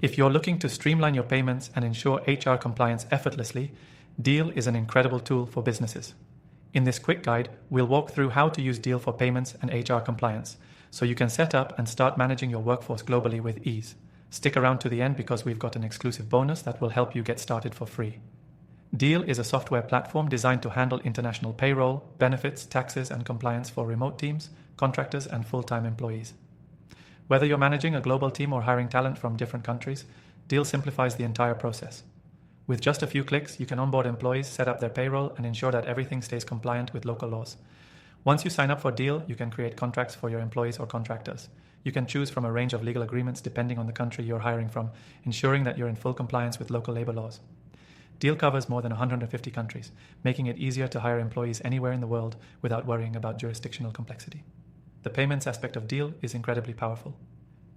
If you're looking to streamline your payments and ensure HR compliance effortlessly, Deel is an incredible tool for businesses. In this quick guide, we'll walk through how to use Deel for payments and HR compliance, so you can set up and start managing your workforce globally with ease. Stick around to the end because we've got an exclusive bonus that will help you get started for free. Deel is a software platform designed to handle international payroll, benefits, taxes, and compliance for remote teams, contractors, and full-time employees. Whether you're managing a global team or hiring talent from different countries, Deel simplifies the entire process. With just a few clicks, you can onboard employees, set up their payroll, and ensure that everything stays compliant with local laws. Once you sign up for Deel, you can create contracts for your employees or contractors. You can choose from a range of legal agreements depending on the country you're hiring from, ensuring that you're in full compliance with local labor laws. Deel covers more than 150 countries, making it easier to hire employees anywhere in the world without worrying about jurisdictional complexity. The payments aspect of Deel is incredibly powerful.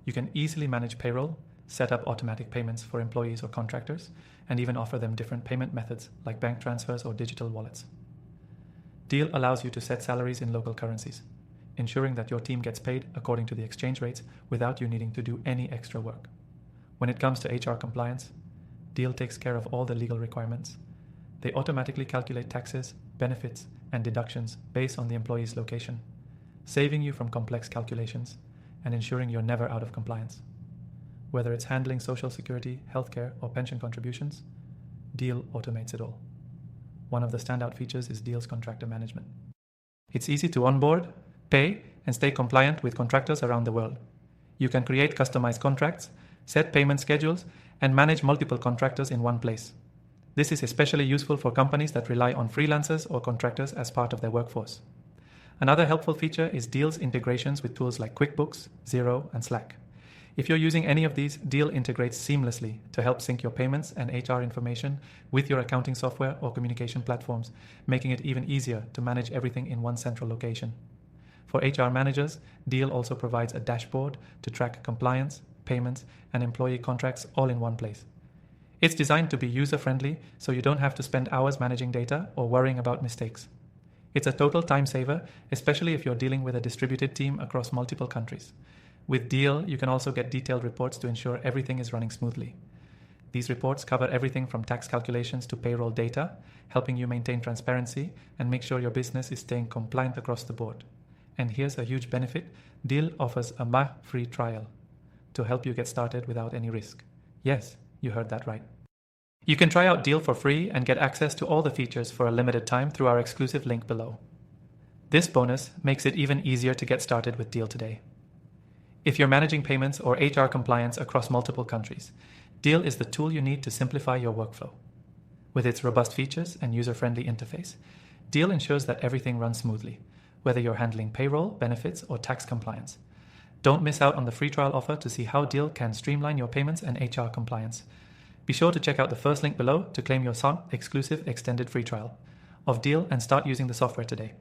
You can easily manage payroll, set up automatic payments for employees or contractors, and even offer them different payment methods like bank transfers or digital wallets. Deel allows you to set salaries in local currencies, ensuring that your team gets paid according to the exchange rates without you needing to do any extra work. When it comes to HR compliance, Deel takes care of all the legal requirements. They automatically calculate taxes, benefits, and deductions based on the employee's location, saving you from complex calculations and ensuring you're never out of compliance. Whether it's handling social security, healthcare, or pension contributions, Deel automates it all. One of the standout features is Deel's contractor management. It's easy to onboard, pay, and stay compliant with contractors around the world. You can create customized contracts, set payment schedules, and manage multiple contractors in one place. This is especially useful for companies that rely on freelancers or contractors as part of their workforce. Another helpful feature is Deel's integrations with tools like QuickBooks, Xero, and Slack. If you're using any of these, Deel integrates seamlessly to help sync your payments and HR information with your accounting software or communication platforms, making it even easier to manage everything in one central location. For HR managers, Deel also provides a dashboard to track compliance, payments, and employee contracts all in one place. It's designed to be user-friendly, so you don't have to spend hours managing data or worrying about mistakes. It's a total time saver, especially if you're dealing with a distributed team across multiple countries. With Deel, you can also get detailed reports to ensure everything is running smoothly. These reports cover everything from tax calculations to payroll data, helping you maintain transparency and make sure your business is staying compliant across the board. And here's a huge benefit: Deel offers a free trial to help you get started without any risk. Yes, you heard that right. You can try out Deel for free and get access to all the features for a limited time through our exclusive link below. This bonus makes it even easier to get started with Deel today. If you're managing payments or HR compliance across multiple countries, Deel is the tool you need to simplify your workflow. With its robust features and user-friendly interface, Deel ensures that everything runs smoothly, whether you're handling payroll, benefits, or tax compliance. Don't miss out on the free trial offer to see how Deel can streamline your payments and HR compliance. Be sure to check out the first link below to claim your exclusive extended free trial of Deel and start using the software today.